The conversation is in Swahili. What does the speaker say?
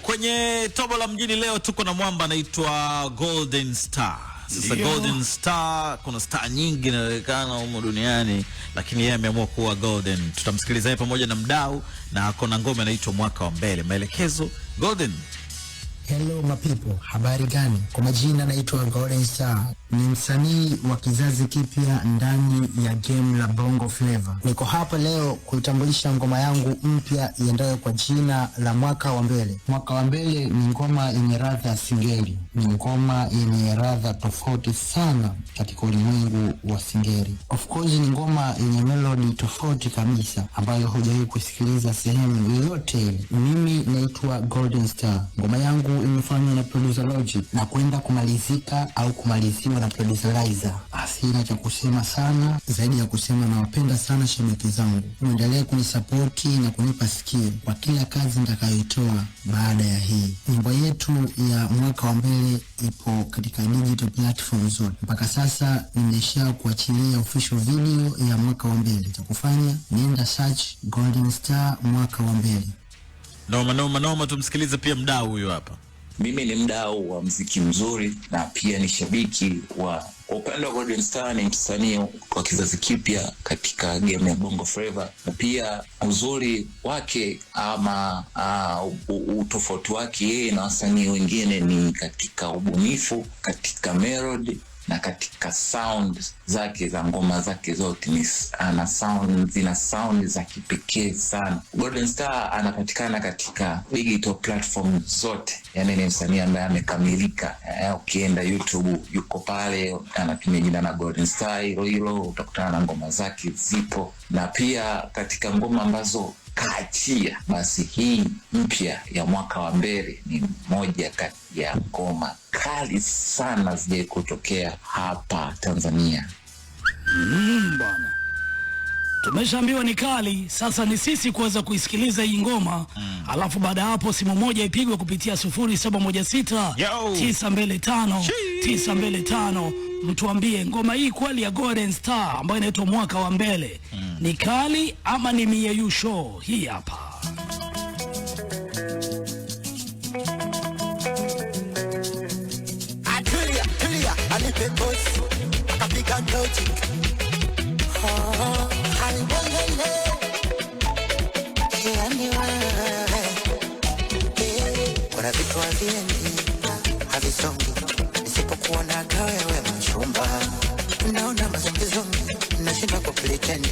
Kwenye Tobo la Mjini leo tuko na mwamba anaitwa Golden Star. Sasa Golden Star, kuna star nyingi inaonekana huko duniani, lakini yeye ameamua kuwa Golden. Tutamsikiliza yeye pamoja na mdau, na kuna ngoma inaitwa Mwaka wa Mbele. Maelekezo Golden. Hello my people, habari gani? Kwa majina naitwa Golden Star. Ni msanii wa kizazi kipya ndani ya game la Bongo Flava. Niko hapa leo kuitambulisha ngoma yangu mpya iendayo kwa jina la Mwaka wa Mbele. Mwaka wa Mbele ni ngoma yenye ladha ya singeli. Ni ngoma yenye ladha tofauti sana katika ulimwengu wa singeli. Of course ni ngoma yenye melody tofauti kabisa ambayo hujawahi kusikiliza sehemu yoyote ile. Mimi naitwa Golden Star. Ngoma yangu imefanywa na producer Logic na kwenda kumalizika au kumaliziwa na producer Liza. Sina cha kusema sana zaidi ya kusema na wapenda sana shabiki zangu. Muendelee kunisapoti na kunipa sikio kwa kila kazi nitakayoitoa baada ya hii. Nyimbo yetu ya Mwaka wa Mbele ipo katika digital platform zote. Mpaka sasa nimesha kuachilia official video ya Mwaka wa Mbele. Cha kufanya nenda search Golden Star Mwaka wa Mbele. Noma, tumsikilize pia mdau huyo hapa. Mimi ni mdau wa muziki mzuri na pia ni shabiki wa upande wa Golden Star. Ni msanii wa kizazi kipya katika game ya Bongo Flava, na pia uzuri wake ama utofauti wake yeye na wasanii wengine ni katika ubunifu, katika melody na katika sound zake za ngoma zake zote. Zina sound za kipekee sana. Golden Star anapatikana katika digital platform zote. Yani ni msanii ambaye amekamilika. Ukienda YouTube yuko pale, anatumia jina la Golden Star hilo, utakutana na ngoma zake zipo. Na pia katika ngoma ambazo kaachia, basi hii mpya ya Mwaka wa Mbele ni moja kati ya ngoma kali sana zije kutokea hapa Tanzania. Bwana, tumeshaambiwa ni kali. Sasa ni sisi kuweza kuisikiliza hii ngoma. Alafu baada hapo simu moja ipigwe kupitia 0716 925 925. Mtuambie ngoma hii kweli ya Golden Star ambayo inaitwa Mwaka wa Mbele ni kali ama ni miyeyusho? Hii hapa. Alipe boss, akapiga Logic. Aliwangele, kuna vitu haviendi, havisongi, nisipokuwa na wewe mchumba. Naona mazungizongi, nashinda kuplitendi.